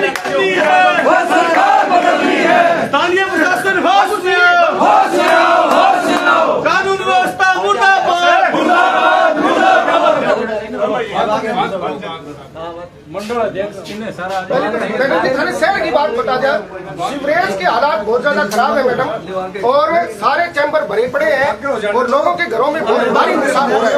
निकलनी है, वो सरकार बदलनी है। स्थानीय प्रशासन होश में आओ, होश में आओ, होश में आओ। कानून व्यवस्था मुर्दाबाद, मुर्दाबाद, मुर्दाबाद। मंडल अध्यक्ष सारा मैंने शहर की बात बता दिया। सीवरेज के हालात बहुत ज्यादा खराब है मैडम, और सारे चैम्बर भरे पड़े हैं और लोगों के घरों में बहुत भारी नुकसान हो रहा है।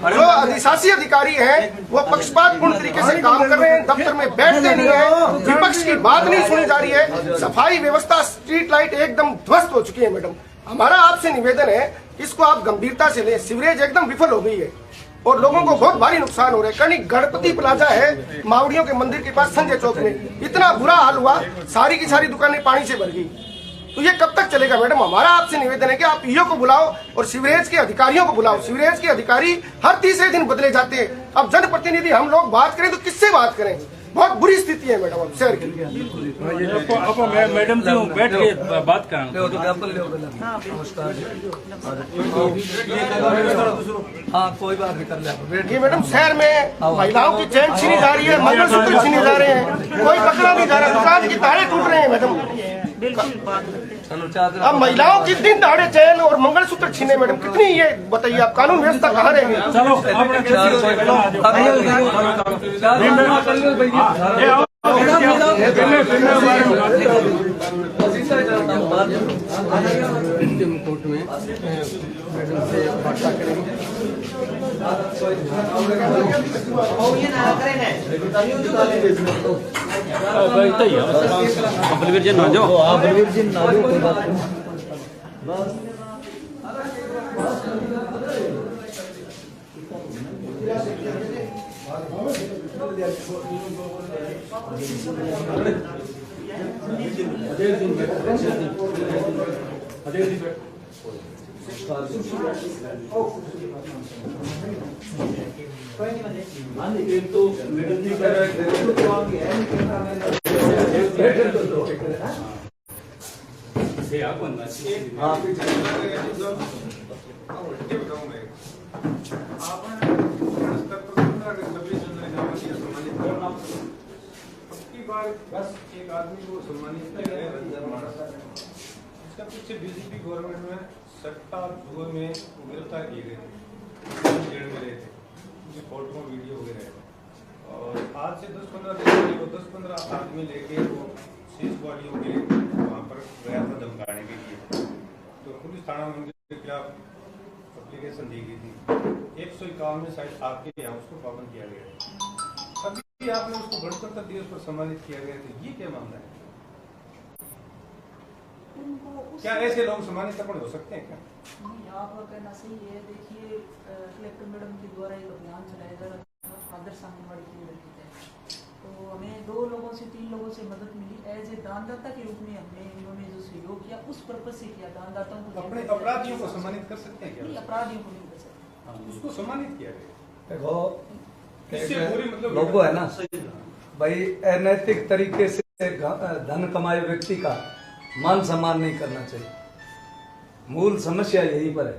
और जो अधिशासी अधिकारी हैं वो पक्षपातपूर्ण तरीके से काम कर रहे हैं, दफ्तर में बैठते नहीं है, विपक्ष की बात नहीं सुनी जा रही है। सफाई व्यवस्था, स्ट्रीट लाइट एकदम ध्वस्त हो चुकी है मैडम। हमारा आपसे निवेदन है, इसको आप गंभीरता से लें। सीवरेज एकदम विफल हो गई है और लोगों को बहुत भारी नुकसान हो रहा है। कहीं गणपति प्लाजा है मावड़ियों के मंदिर के पास संजय चौक में, इतना बुरा हाल हुआ, सारी की सारी दुकानें पानी से भर गई। तो ये कब तक चलेगा मैडम? हमारा आपसे निवेदन है कि आप ईओ को बुलाओ और सीवरेज के अधिकारियों को बुलाओ। सीवरेज के अधिकारी हर तीसरे दिन बदले जाते हैं। अब जनप्रतिनिधि हम लोग बात करें तो किससे बात करें? बहुत बुरी स्थिति है मैडम अब शहर की। मैडम जी बैठ के बात करें। हाँ कोई बात नहीं कर ले। ये मैडम शहर में महिलाओं की चैन छीनी जा रही है, मंगलसूत्र छीने जा रहे हैं, कोई पकड़ा नहीं जा रहा, दुकान की तारे टूट रहे हैं मैडम। अब महिलाओं की दिन दहाड़े चैन और मंगलसूत्र छीने मैडम, कितनी ये बताइए आप, कानून व्यवस्था कहाँ रहेगी? चलो कोर्ट में मैडम से वार्ता करेंगे। बलवीर जी ना जाओ, बलवीर जी ना जाओ, कोई बात नहीं। बस एक आदमी को सम्मानित किया गया रंजन मानस। इसका पीछे बीजेपी गवर्नमेंट में सट्टा जुए में गिरफ्तार किए गए थे, जेल में रहे थे, उनकी फोटो वीडियो वगैरह। और आज से 10-15 दिन पहले वो 10-15 आदमी लेके वो 6 बॉडियों के वहाँ पर गया था धमकाने के लिए। तो पुलिस थाना में उनके खिलाफ एप्लीकेशन दी गई थी। 151 में शायद आपके यहाँ उसको पाबंद किया गया। अभी आपने उसको गणतंत्र दिवस पर सम्मानित किया गया था, ये क्या मामला है? क्या ऐसे लोग सम्मानित हो सकते हैं क्या? नहीं, आपका कहना सही है। देखिए, कलेक्टर मैडम के द्वारा एक अभियान चलाया जा रहा था आदर्श आंगनबाड़ी केंद्र के तहत। तो हमें 2 लोगों से 3 लोगों से मदद मिली। एज ए दानदाता के रूप में हमने इन्होंने जो सहयोग किया उस पर्पज से किया। दानदाताओं को अपने अपराधियों को सम्मानित कर सकते हैं क्या? नहीं, अपराधियों को नहीं कर सकते। उसको सम्मानित किया गया। देखो इससे पूरी मतलब लोगो है ना भाई, अनैतिक तरीके से धन कमाए व्यक्ति का मान सम्मान नहीं करना चाहिए। मूल समस्या यहीं पर है।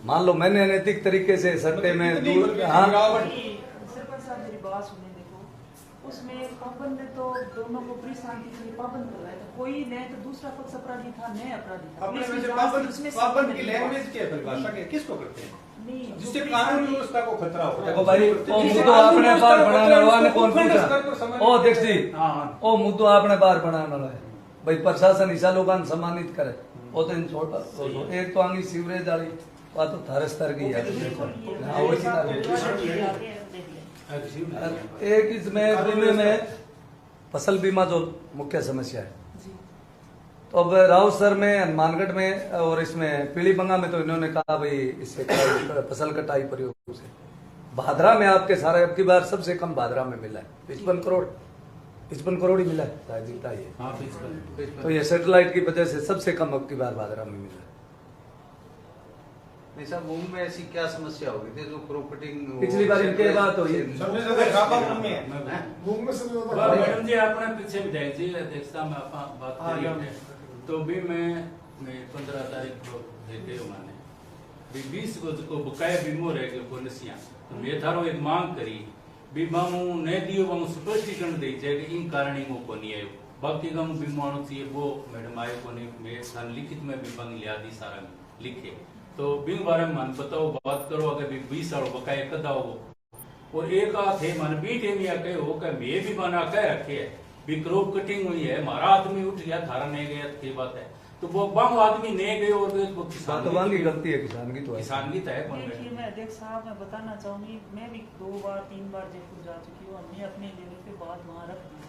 मान लो मैंने अनैतिक तरीके से सट्टे में सरपंच साहब मेरी बात सुने। देखो, उसमें पाबंद तो दोनों को प्री शांति के लिए पाबंद कर रहा है। तो कोई न तो दूसरा पक्ष अपराधी था, न अपराधी था। पाबंद की लैंग्वेज क्या है, परिभाषा क्या, किसको करते हैं? जिससे कानून व्यवस्था को खतरा होता है। देखो भाई, ओ मुद्दो आपने बार बनाने वाला ने कौन पूछा? ओ अध्यक्ष जी, ओ मुद्दो आपने बार बनाने वाला है भाई। प्रशासन ऐसा लोग सम्मानित करे वो तो इन छोटा एक तो आंगी सीवरेज वाली बात तो थारे स्तर की है। एक इसमें बीमे में फसल बीमा जो मुख्य समस्या है, तो अब राव सर में, हनुमानगढ़ में और इसमें पीलीबंगा में तो इन्होंने कहा भाई इससे फसल कटाई प्रयोग से। भादरा में आपके सारे अब की बार सबसे कम भादरा में मिला है 55 करोड़ ही मिला है दिखता है। तो ये सैटेलाइट की वजह से सबसे कम अब की बार भादरा में मिला है। मूंग में ऐसी क्या समस्या होगी थी जो क्रॉपिंग पिछली बार इनके बात हुई। मैडम जी आपने पीछे विधायक जी अध्यक्षता में बात करी तो भी मैं 15 तारीख को देते मैंने 20 को बकाया बीमो रह गए पॉलिसियां। तो मैं थारो एक मांग करी बीमा ने दियो वो स्पष्टीकरण दे जे कि इन कारण ही को नहीं आयो बाकी का बीमा थी वो मैडम आयो को नहीं मैं सन लिखित में बीमा लिया दी सारा लिखे तो बिंग बारे में मन बताओ बात करो अगर 20 साल बकाया कदा हो और एक थे मन बीट एरिया के हो कि मैं भी बना के रखे है भी क्रॉप कटिंग हुई है हमारा आदमी उठ गया थारा नहीं गया की बात है तो वो बंग आदमी नहीं गए और वो किसान की गलती है किसान की तो है देखिए मैं अध्यक्ष साहब मैं बताना चाहूंगी मैं भी 2 बार 3 बार जयपुर जा चुकी हूँ हमने अपने लेवल पे बात वहाँ रख दी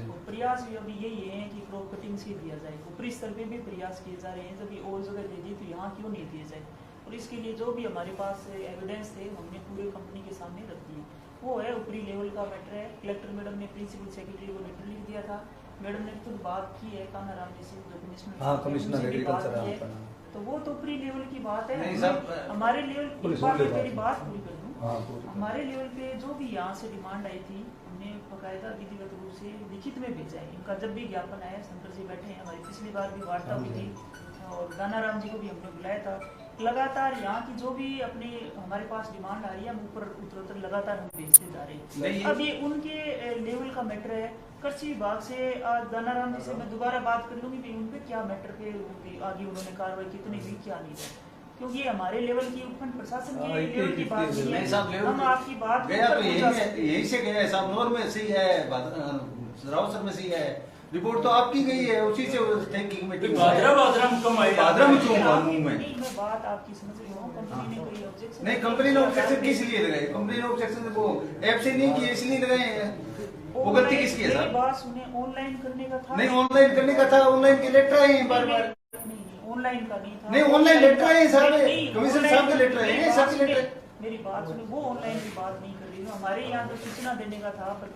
तो प्रयास भी अभी यही है कि क्रॉप कटिंग से दिया जाए ऊपरी स्तर पे भी प्रयास किए जा रहे हैं जब और जगह दे दी तो यहाँ क्यों नहीं दिए जाए और इसके लिए जो भी हमारे पास एविडेंस थे हमने पूरे कंपनी के सामने रख दिए वो है ऊपरी लेवल का मैटर है कलेक्टर मैडम ने प्रिंसिपल सेक्रेटरी को लेटर लिख दिया था मैडम ने खुद बात की है कान्हा राम जी से जो कमिश्नर एग्रीकल्चर है तो वो तो ऊपरी लेवल की बात है नहीं सब हमारे लेवल मेरी बात पूरी कर दूं हमारे लेवल पे जो भी यहाँ से डिमांड आई थी हमने बकायदा विधिवत रूप से लिखित में भेजा है इनका जब भी ज्ञापन आया शंकर जी बैठे हैं हमारी पिछली बार भी वार्ता हुई थी और दाना राम जी को भी हमने बुलाया था लगातार यहाँ की जो भी अपने हमारे पास डिमांड आ रही है हम ऊपर उत्तरोत्तर लगातार हम भेजते जा रहे हैं अब ये उनके लेवल का मैटर है कृषि विभाग से दाना राम जी से मैं दोबारा बात कर लूंगी भी उनपे क्या मैटर पे आगे उन्होंने कार्रवाई कितनी हुई क्या नहीं है क्योंकि हमारे लेवल की उपखंड प्रशासन के लेवल की बात नहीं है हम आपकी बात गया तो यही से गया है साहब नोर में सही है रावसर में सही है रिपोर्ट तो आपकी गई है उसी से थैंकिंग मीटिंग बादरा में कम आई बादरा में क्यों मानूं मैं मैं बात आपकी समझ रही हूँ कंपनी ने कोई ऑब्जेक्शन नहीं कंपनी ने ऑब्जेक्शन किस लिए लगाई कंपनी ने ऑब्जेक्शन वो ऐप से नहीं किए इसलिए लगाए हैं वो गलती किसकी है सर बात सुने ऑनलाइन करने का था नहीं ऑनलाइन करने का था ऑनलाइन के लेटर आए हैं बार बार ऑनलाइन का नहीं था नहीं ऑनलाइन लेटर आए हैं साहब कमिश्नर साहब के लेटर आए हैं सबके लेटर मेरी बात सुनो वो ऑनलाइन की बात नहीं कर रही हूँ हमारे यहाँ तो सूचना देने का था पर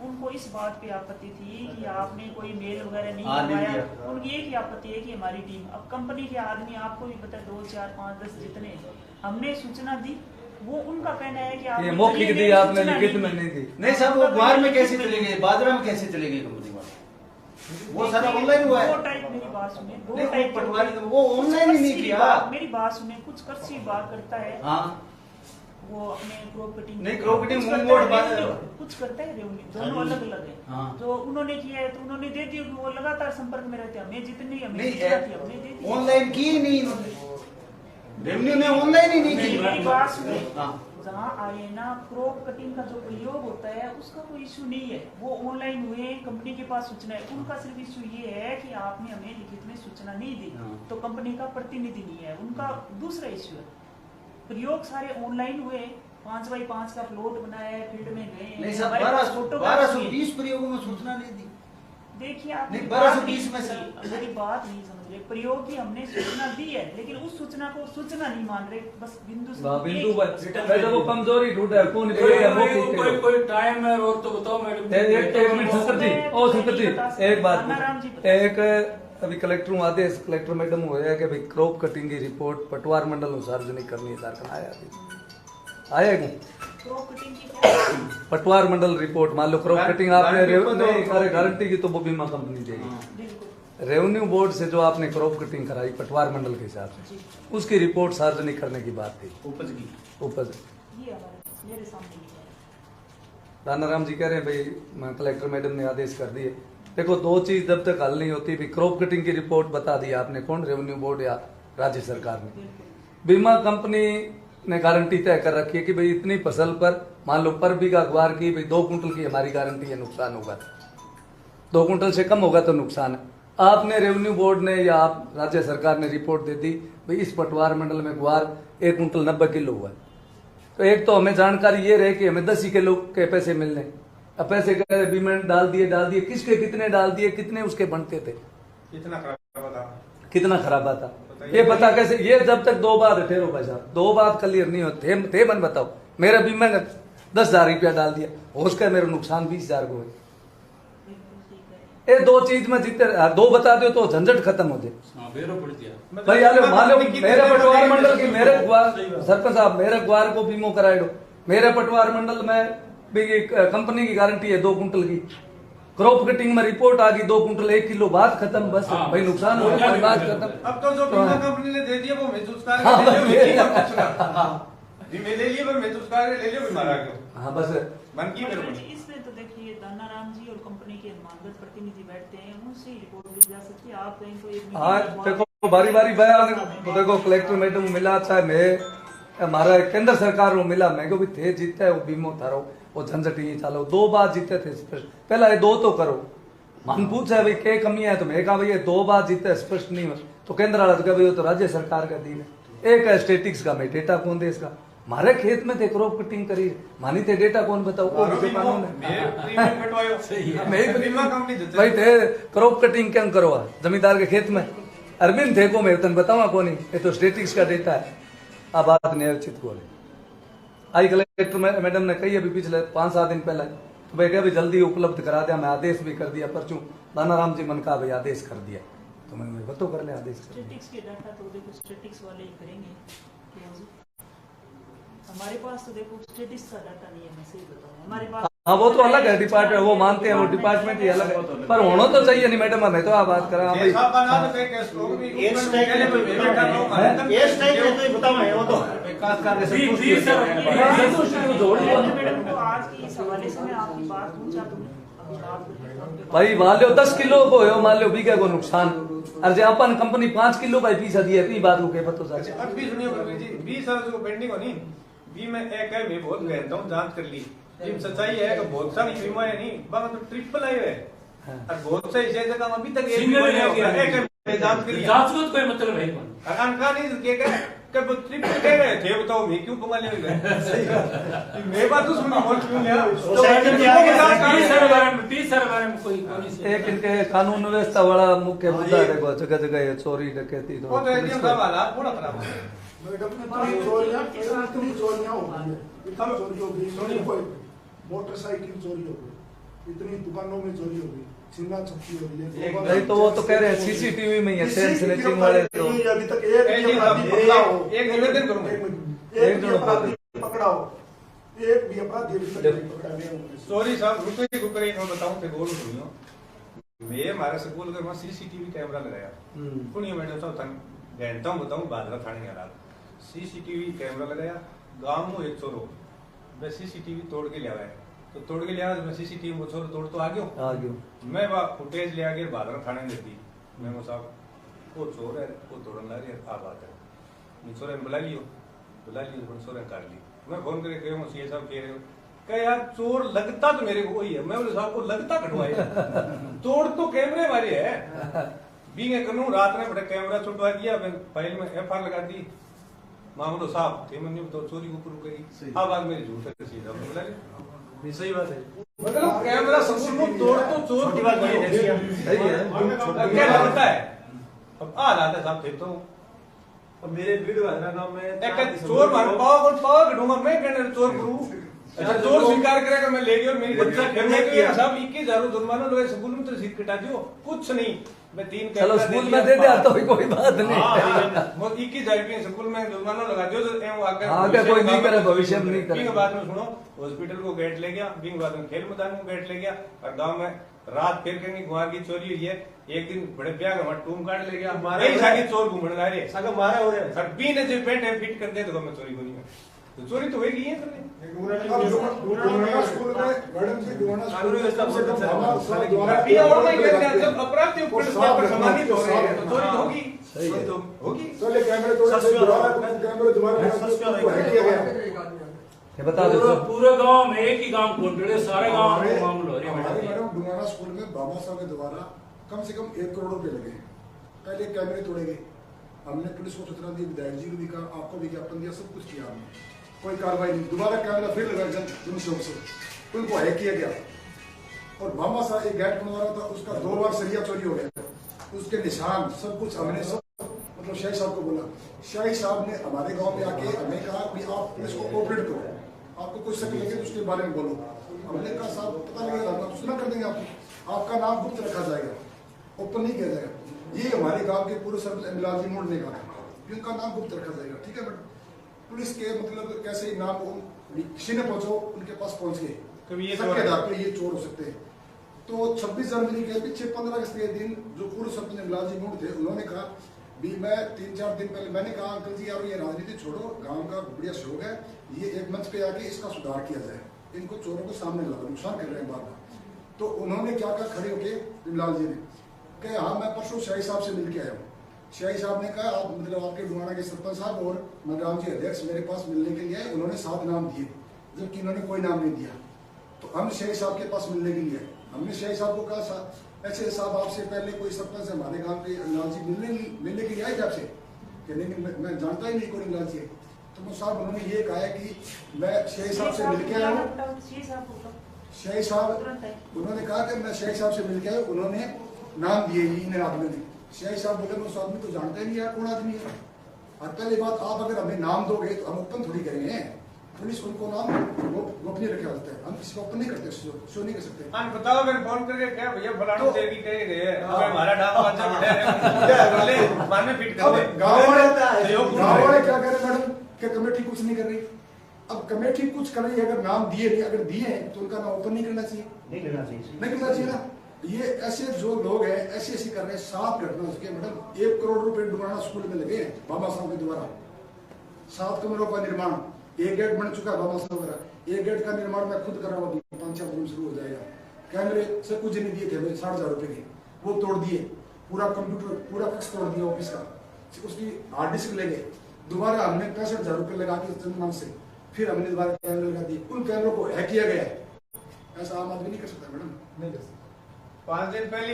उनको इस बात पे आपत्ति थी कि आपने कोई मेल वगैरह नहीं करवाया उनकी एक ही आपत्ति है कि हमारी टीम अब कंपनी के आदमी आपको भी पता है 2 4 5 10 जितने हमने सूचना दी वो उनका कहना है कि आप मौखिक दी आपने लिखित में नहीं दी नहीं साहब वो बाहर में कैसे चले गए बादरा में कैसे चले गए कंपनी वाले वो सारा ऑनलाइन हुआ है 2 टाइप मेरी बात सुने 2 टाइप पटवारी वो ऑनलाइन ही नहीं किया मेरी बात सुने कुछ कृषि विभाग करता है हाँ वो अपने क्रॉप कटिंग नहीं क्रॉप कटिंग मूवमेंट बात कुछ करता है रेवन्यू दोनों अलग अलग है जो उन्होंने किया है तो उन्होंने दे दी वो लगातार संपर्क में रहते हैं हमें जितनी हमने दे दी ऑनलाइन की नहीं रेवन्यू ने ऑनलाइन ही नहीं की मेरी बात सुने जहाँ आए ना क्रॉप कटिंग का जो प्रयोग होता है उसका कोई इश्यू नहीं है वो ऑनलाइन हुए कंपनी के पास सूचना है उनका सिर्फ इश्यू ये है कि आपने हमें लिखित में सूचना नहीं दी तो कंपनी का प्रतिनिधि नहीं है उनका दूसरा इश्यू है प्रयोग सारे ऑनलाइन हुए 5x5 का प्लॉट बनाया है फील्ड में गए नहीं सर 1220 प्रयोगों में सूचना नहीं दी देखिए आप नहीं 1220 में सर मेरी बात नहीं समझ रहे प्रयोग की हमने सूचना दी है लेकिन उस सूचना को सूचना नहीं मान रहे बस बिंदु वो कमजोरी ढूंढ है कौन कोई टाइम है और तो बताओ मैडम एक मिनट शंकर जी एक बात एक अभी कलेक्टर आदेश कलेक्टर मैडम हुए है कि भाई क्रॉप कटिंग की रिपोर्ट पटवार मंडल में सार्वजनिक करनी है झारखंड आया क्रॉप कटिंग की पटवार मंडल रिपोर्ट मान लो क्रॉप कटिंग आपने गारंटी की तो वो बीमा कंपनी देगी रेवेन्यू बोर्ड से जो आपने क्रॉप कटिंग कराई पटवार मंडल के हिसाब से उसकी रिपोर्ट सार्वजनिक करने की बात थी उपज दाना राम जी कह रहे हैं भाई कलेक्टर मैडम ने आदेश कर दिए देखो 2 चीज जब तक हल नहीं होती भी क्रॉप कटिंग की रिपोर्ट बता दी आपने कौन रेवेन्यू बोर्ड या राज्य सरकार ने बीमा कंपनी ने गारंटी तय कर रखी है कि भाई इतनी फसल पर मान लो पर बीघा ग्वार की भाई 2 कुंटल की हमारी गारंटी है नुकसान होगा 2 कुंटल से कम होगा तो नुकसान है आपने रेवेन्यू बोर्ड ने या आप राज्य सरकार ने रिपोर्ट दे दी भाई इस पटवार मंडल में ग्वार 1 कुंटल 90 किलो हुआ तो एक तो हमें जानकारी ये रहे कि हमें 10 किलो के पैसे मिलने अब पैसे बीमा डाल दिए किसके कितने डाल दिए कितने उसके बनते थे कितना खराब था ये पता कैसे ये जब तक 2 बार ठहरो भाई साहब 2 बार क्लियर नहीं होते थे मन बताओ मेरा बीमा 10,000 रुपया डाल दिया हो उसका मेरा नुकसान 20,000 को है ये 2 चीज में जितने 2 बता दो तो झंझट खत्म हो जाए भाई यार मान लो मेरे पटवार मंडल की मेरे सरपंच साहब मेरे ग्वार को बीमो कराए दो मेरे पटवार मंडल में कंपनी की गारंटी है 2 कुंटल की क्रॉप कटिंग में रिपोर्ट आ गई 2 कुंटल 1 किलो बात खत्म बस भाई नुकसान हो गया बात खत्म अब तो जो बीमा कंपनी ने दे दिया वो मैं उसका ले लिया मैं उसका ले लिया बीमार आ गया हाँ बस मन की मेरे को इसमें तो देखिए दानाराम जी और कंपनी के मानगत प्रतिनिधि बैठते हैं, उनसे ही रिपोर्ट दी जा सकती है। आप कहीं कोई हाँ देखो बारी बारी बयान तो देखो कलेक्टर मैडम मिला, चाहे मैं हमारा केंद्र सरकार को मिला, मैं को भी थे जीते वो बीमो थारो वो झंझट ही चालो 2 बार जीते थे, पहला ये 2 तो करो। मन पूछा है भाई क्या कमी है, तो मैं कहा भाई ये 2 बार जीते स्पष्ट नहीं हो, तो केंद्र वाला तो क्या भाई वो तो राज्य सरकार का दिन है। एक है स्टेटिक्स का, मैं डेटा कौन दे इसका, हमारे खेत में थे क्रॉप कटिंग करी, मानी थे डेटा कौन बताओ, वो मुझे कानून है भाई थे क्रॉप कटिंग क्या करो जमींदार के खेत में, अरविंद थे को मैं तन बतावा कौन, ये तो स्टेटिक्स का डेटा है। अब बात निश्चित बोले आई कलेक्टर मैडम ने कही अभी पिछले 5-7 दिन पहले, तो भाई क्या भी जल्दी उपलब्ध करा दिया, मैं आदेश भी कर दिया परचू दानाराम जी मन का भाई आदेश कर दिया, तो मैं बतो कर ले आदेश कर स्टेटिक्स के डाटा तो देखो स्टेटिक्स वाले ही करेंगे, हमारे पास तो देखो स्टेटिक्स का डाटा नहीं है, मैं सही बताऊं हमारे पास। हाँ वो तो अलग है डिपार्टमेंट, वो मानते हैं वो डिपार्टमेंट ही अलग है, पर होना तो चाहिए नहीं मैडम, मैं तो आप बात कर रहा हूँ भाई। मैडम को आज की इस हवाले से मैं आपकी बात पूछा तो भाई मान लो 10 किलो को हो, मान लो बीघे को नुकसान, और जो अपन कंपनी 5 किलो का पीछा दिया इतनी बात को क्या पता सर। अब भी सुनियो जी 20 साल को पेंडिंग होनी भी मैं एक है मैं बहुत गहनता हूँ जांच कर ली, ये सच्चाई है कि बहुत सारी बीमारियां नहीं बाबा तो ट्रिपल आए है और बहुत से ऐसे काम अभी तक एक है जांच के लिए जांच को कोई मतलब है अकान का नहीं के कब ट्रिपल कह रहे थे, बताओ मैं क्यों कमा ले मैं बात तो सुनी और क्यों लिया एक इनके कानून व्यवस्था वाला मुख्य मुद्दा देखो जगह जगह ये चोरी डकैती तो मोटरसाइकिल चोरी हो गई, इतनी दुकानों में चोरी हो गई, छिना छपी हो गई, नहीं तो वो तो कह रहे हैं सीसीटीवी में ही है स्नैचिंग वाले तो अभी तक एक निवेदन करूंगा एक अपराधी पकड़ाओ, एक भी अपराधी अभी तक नहीं पकड़ा गया। सॉरी साहब रुपए की कुकरी मैं बताऊं थे बोल सुनियो, मैं हमारे स्कूल के वहां सीसीटीवी कैमरा लगाया सुनियो मैडम साहब तन घंटा हूं बताऊं बादरा थाने का सीसीटीवी कैमरा लगाया गांव में एक चोर हो, मैं सीसीटीवी तोड़ के ले आया, तो तोड़ के ले आया मैं सीसीटीवी वो चोर तोड़ तो आ गयो मैं वहां फुटेज ले आके बादरा थाने में दी, मैं वो साहब वो चोर है वो तोड़न ला रही आ बात है, मैं चोर बुला लियो चोर काट ली, मैं फोन करके कह सीए साहब कह रहे हो क्या यार चोर लगता तो मेरे को वही है, मैं बोले साहब को लगता कटवाया तोड़ तो कैमरे वाले है बींगे करूं रात में बड़े कैमरा छुटवा दिया, मैं फाइल में एफआईआर लगा दी, मामलो साहब थे मैंने तो चोरी ऊपर गई, अब बात मेरी झूठ है सीधा बोला ये सही बात है, मतलब कैमरा सबूत को तोड़ तो चोर की बात नहीं है, सही है क्या लगता है अब आ रहा था साहब थे तो अब मेरे वीडियो है ना मैं एक चोर मार पाव कटूंगा मैं कहने चोर करूं, अच्छा चोर स्वीकार करेगा मैं ले गया और मेरी बच्चा करने के लिए साहब 21,000 जुर्माना लोग स्कूल में तो सीट कटा दियो कुछ नहीं, मैं 3 चलो स्कूल में दे दिया तो कोई बात नहीं, 21,000 रुपये स्कूल में जुर्माना लगा दियो तो आगे कोई नहीं करे भविष्य में नहीं करे। बाद में सुनो हॉस्पिटल को गेट ले गया, बिंग बाद में खेल मैदान को गेट ले गया और गांव में रात फिर कहीं गुआर की चोरी हुई है, एक दिन बड़े ब्याह का टूम काट ले गया, यही सारी चोर घूमने ला रहे सगा मारा हो रहे सर बी ने जो पेट फिट कर दे तो मैं चोरी को नहीं तो चोरी तो होगी है अपराधी सम्मानित हो रहे हैं तो चोरी होगी होगी बता दो पूरे गांव में एक ही गांव कोटड़े सारे गांव में मामला हो रहा है। मैडम डुंगाना स्कूल में बाबा साहब के द्वारा कम से कम 1 करोड़ रुपए लगे, पहले कैमरे तोड़े गए, हमने पुलिस को सूचना दी, विधायक जी को भी कहा, आपको विज्ञापन दिया, सब कुछ किया हमने, कोई कार्रवाई नहीं, दोबारा कैमरा फिर लगा जनशोक से उनको हैक किया गया और बाबा साहब एक गेट बनवा रहा था उसका 2 बार सरिया चोरी हो गया, उसके निशान सब कुछ हमने सब मतलब शाही साहब को बोला, शाही साहब ने हमारे गांव में आके हमें कहा कि आप पुलिस को कोऑपरेट करो, आपको कुछ शक लगे तो उसके बारे में बोलो, हमने कहा साहब पता लगेगा हम सूचना कर देंगे आपका नाम गुप्त रखा जाएगा, ओपन नहीं किया जाएगा, ये हमारे गांव के पूर्व सरपंच मिलाजी मोड़ ने कहा था उनका नाम गुप्त रखा जाएगा, ठीक है मैडम। पुलिस के मतलब कैसे नाम किसी ने पहुंचो उनके पास पहुंच गए सबके आधार पर ये चोर हो सकते हैं, तो 26 जनवरी के पीछे 15 अगस्त के दिन जो पूर्व सरपंच मिलाजी मोड़ थे उन्होंने कहा भी मैं 3-4 दिन पहले मैंने कहा अंकल जी यार ये राजनीति छोड़ो, गांव का बढ़िया शौक है, ये एक मंच पे आके इसका सुधार किया जाए, इनको चोरों को सामने लगा, नुकसान कर रहे हैं बार बार। तो उन्होंने क्या कहा खड़े होके विमलाल जी ने कहा हाँ मैं परसों शाही साहब से मिल के आया हूँ। शाही साहब ने कहा आप मतलब आपके डुमाना के सरपंच साहब और मनराम जी अध्यक्ष मेरे पास मिलने के लिए आए, उन्होंने 7 नाम दिए जबकि इन्होंने कोई नाम नहीं दिया। तो हम शाही साहब के पास मिलने के लिए आए। हमने शाही साहब को कहा ऐसे साहब आपसे पहले कोई सरपंच हमारे गाँव के लाल जी मिलने के लिए आए थे आपसे कि नहीं मैं जानता ही नहीं कोई लाल जी। तो वो साहब उन्होंने ये कहा है कि मैं शाही साहब से मिल के आया हूँ। शाही साहब उन्होंने कहा कि मैं शाही साहब से मिल के आया, उन्होंने नाम दिए इन आदमी ने। शाही साहब बोले मैं उस आदमी को जानता ही नहीं यार कौन आदमी है। और पहली बात आप अगर हमें नाम दोगे तो हम ओपन थोड़ी करेंगे, पुलिस उनको नाम गोपनीय रखा होता है, हम किसी को ओपन नहीं करते, शो नहीं कर सकते। हाँ बताओ अगर फोन करके क्या भैया फलाना देवी कह गए हमारा नाम अच्छा बैठा मान में फिट कर दे। गाँव वाले क्या कह रहे मैडम कि कमेटी कुछ नहीं कर रही। अब कमेटी कुछ कर रही है, अगर नाम दिए नहीं, अगर दिए हैं तो उनका नाम ओपन नहीं करना चाहिए, नहीं करना चाहिए ना। ये ऐसे जो लोग हैं ऐसे कर रहे हैं। 7 घटना हो चुकी है मैडम। 1 करोड़ रुपए डुमाना स्कूल में लगे हैं बाबा साहब के द्वारा। 7 कमरों का निर्माण, 1 गेट बन चुका है बाबा साहब का। 1 गेट का निर्माण मैं खुद कर रहा हूँ, 5-6 दिन शुरू हो जाएगा। कैमरे से कुछ नहीं दिए थे 60,000 रुपए के, वो तोड़ दिए। पूरा कंप्यूटर पूरा फिक्स तोड़ दिया ऑफिस का, उसकी हार्ड डिस्क ले गए। दोबारा हमने 65,000 रुपए लगा के चंदन से फिर हमने दोबारा कैमरे लगा दिए। उन कैमरों को हैक किया गया है। ऐसा आम आदमी नहीं कर सकता मैडम, नहीं कर सकता। 5 दिन पहले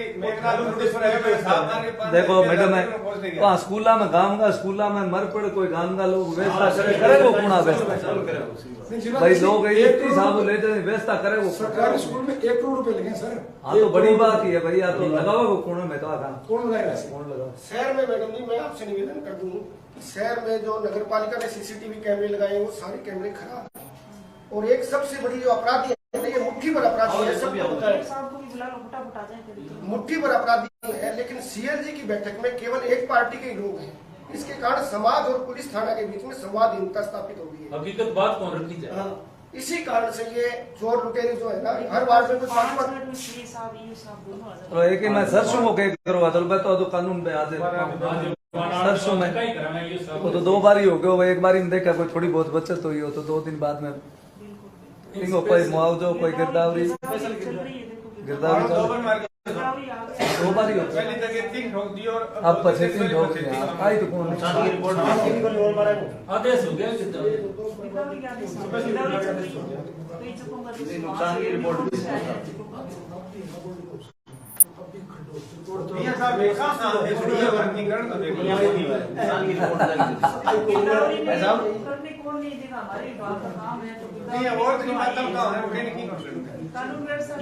देखो मैडम वहाँ स्कूला में गाँव का स्कूला में मर पड़ कोई गाँव का लोग व्यवस्था करे वो कुणा व्यवस्था भाई लोग इतनी साहब ले जाए व्यवस्था करे वो सरकारी स्कूल में 1 करोड़ रुपए लगे सर। हाँ तो बड़ी बात ही है भैया, तो लगाओ वो कोने में तो कौन लगाएगा? कौन लगाओ शहर में मैडम जी मैं आपसे निवेदन कर दूं कि शहर में जो नगर पालिका ने सीसीटीवी कैमरे लगाए वो सारे कैमरे खराब हैं। और एक सबसे बड़ी जो अपराधी है ये मुट्ठी भर अपराधी है, सबको पता है मुट्ठी भर अपराधी है। लेकिन सीएलजी की बैठक में केवल एक पार्टी के लोग हैं, इसके कारण समाज और पुलिस थाना के बीच में संवादहीनता स्थापित हो गई है। हकीकत बात कौन रखी जाए? इसी कारण से ये चोर लुटेरे जो है ना हर वार्ड में कुछ तो एक ही मैं सरसों को कह करवा तो कानून पे आज सरसों में वो तो 2 बार ही हो गया। एक बार ही देखा कोई थोड़ी बहुत बचत हुई हो तो 2 दिन बाद में इनको कोई मुआवजा कोई गिरदावरी 2 बार ही होता है। अब 3 ठोक दिया आई तो कौन आदेश हो गया नुकसान की रिपोर्ट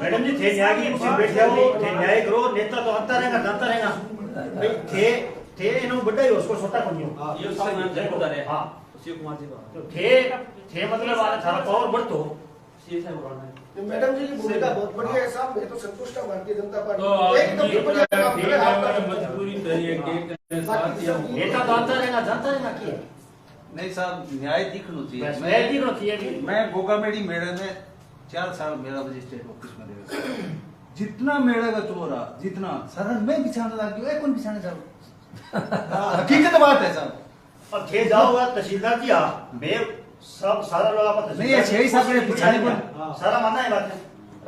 मैडम जी थे न्याय की कुर्सी बैठ जाओ, थे न्याय करो, नेता तो आता रहेगा जानता रहेगा भाई। थे इन्हों बड़ा ही उसको छोटा कौन हो ये सब नाम जय बता रहे। हां शिव कुमार जी तो थे मतलब वाला थारा पावर बढ़ तो ये सब बोलना है। मैडम जी की भूमिका बहुत बढ़िया है साहब, मैं तो संतुष्ट हूं भारतीय जनता पार्टी तो एकदम बढ़िया काम कर रहा है। मजबूरी तरीके के साथ या नेता तो आता रहेगा जानता रहेगा क्या नहीं साहब न्याय दिखना चाहिए। न्याय दिखना चाहिए। मैं गोगामेड़ी मेले में 4 साल मेरा मजिस्ट्रेट ऑफिस में रहा, जितना मेले का चोरा जितना सर मैं बिछाने लग गया कौन बिछाने जाओ हकीकत बात है साहब। अब थे जाओ तहसीलदार जी मैं सब सारा लोग आपस नहीं है 6 साल के बिछाने को सारा मानना है बात है।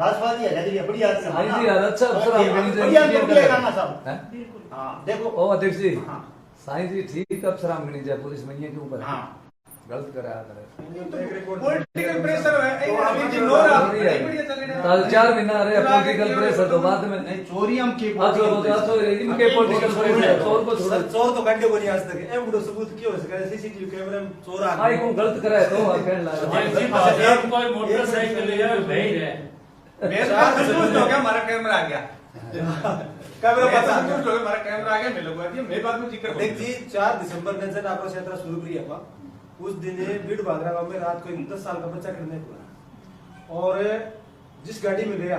राजपाल जी है बढ़िया हां जी अच्छा अफसर हम बढ़िया करना सब बिल्कुल। हां देखो ओ अध्यक्ष जी साईं जी ठीक अफसर हम गणी जाए पुलिस में ये के ऊपर हां गलत कराया करे पॉलिटिकल प्रेशर है एक दिन नो रहा बढ़िया चलेगा। ताल 4 महीना रहे पॉलिटिकल प्रेशर तो बाद में नहीं चोरी हम की तो इनके पॉलिटिकल प्रेशर चोर को छोड़ चोर तो कंडे को नहीं आज तक ए बुढ़ो सबूत क्यों हो सके सीसीटीवी कैमरे में चोर आ आई को गलत कराया तो कहने लगा एक कोई मोटरसाइकिल ले यार भाई है मेरे पास संतुष्ट हो गया हमारा कैमरा आ गया कैमरा पता संतुष्ट हो गया हमारा कैमरा आ गया मैं लोग दिया मेरे बात में जिक्र देख जी 4 दिसंबर ने जब आपका क्षेत्र शुरू किया था उस दिन बीड़ भागरा गांव में रात को 10 साल का बच्चा किडनैप हुआ और जिस गाड़ी में गया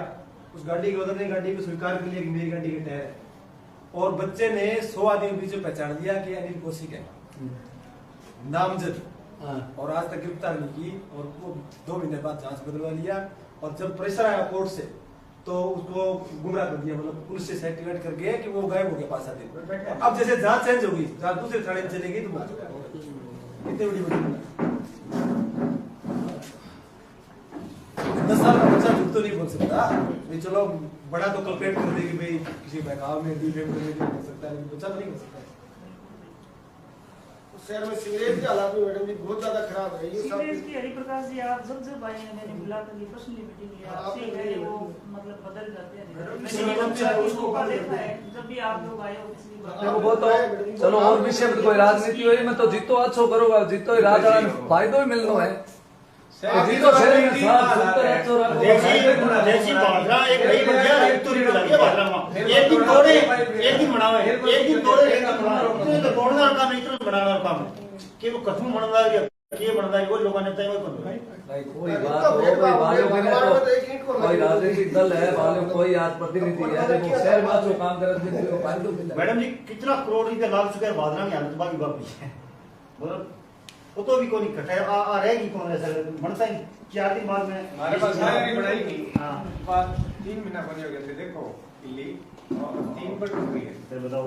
उस गाड़ी के उधर ने गाड़ी को स्वीकार कर लिया कि मेरी गाड़ी के टायर है और बच्चे ने 100 आदमी के बीच में पहचान लिया कि अनिल कौशिक है नामजद और आज तक गिरफ्तार नहीं की और वो 2 महीने बाद जांच बदलवा लिया और जब प्रेशर आया कोर्ट से तो उसको गुमराह कर दिया मतलब पुलिस से सर्टिफिकेट कर गया कि वो गायब हो गया 5-7 दिन। अब जैसे जांच चेंज होगी जांच दूसरे थाने में चलेगी तो कितनी बड़ी सकता नहीं। चलो बड़ा तो कल्पेट कर दे कि भाई किसी बहकाव में भी फेम करने के लिए कर सकता है, लेकिन बच्चा तो नहीं कर सकता। शहर में सीवरेज के हालात में मैडम जी बहुत ज्यादा खराब है। ये सीवरेज सब की हरिप्रकाश जी आप जब आए हैं मैंने बुलाकर ये पर्सनली मीटिंग लिया आपसे है वो मतलब बदल जाते हैं। मैंने उसको देखा है जब भी आप लोग आए हो पिछली बार। देखो वो तो चलो और विषय में कोई राजनीति हुई मैं तो जितो अच्छो करोगा जितो ही राजा फायदो ही मिलनो है जितो शहर में साफ सुथरा अच्छो रखो। जैसी भावना एक नई बढ़िया ऋतु लगी है भावना में एक दिन तोड़े एक दिन मनावे एक दिन तोड़े एक दिन मनावे इतने तो तोड़ने का काम इतना बनाने का काम है कि वो कथम बनना है ये बनना है वो लोगों ने तय वो कर भाई कोई बात हो कोई वालों के लिए तो कोई राजनीतिक दल है वालों कोई आज प्रतिनिधि है देखो शहर में जो काम कर रहे हैं फायदो मिला। मैडम जी कितना करोड़ रुपया लाग चुका है भादरा में हालत बाकी बाकी है बोलो वो तो भी कोई नहीं कटा है आ रहेगी कौन ऐसा बनता ही 4 दिन बाद में हमारे पास सारी बढ़ाई की हाँ 3 महीना बने हो गए थे देखो दिल्ली और 3 पर टूट गई है। फिर बताओ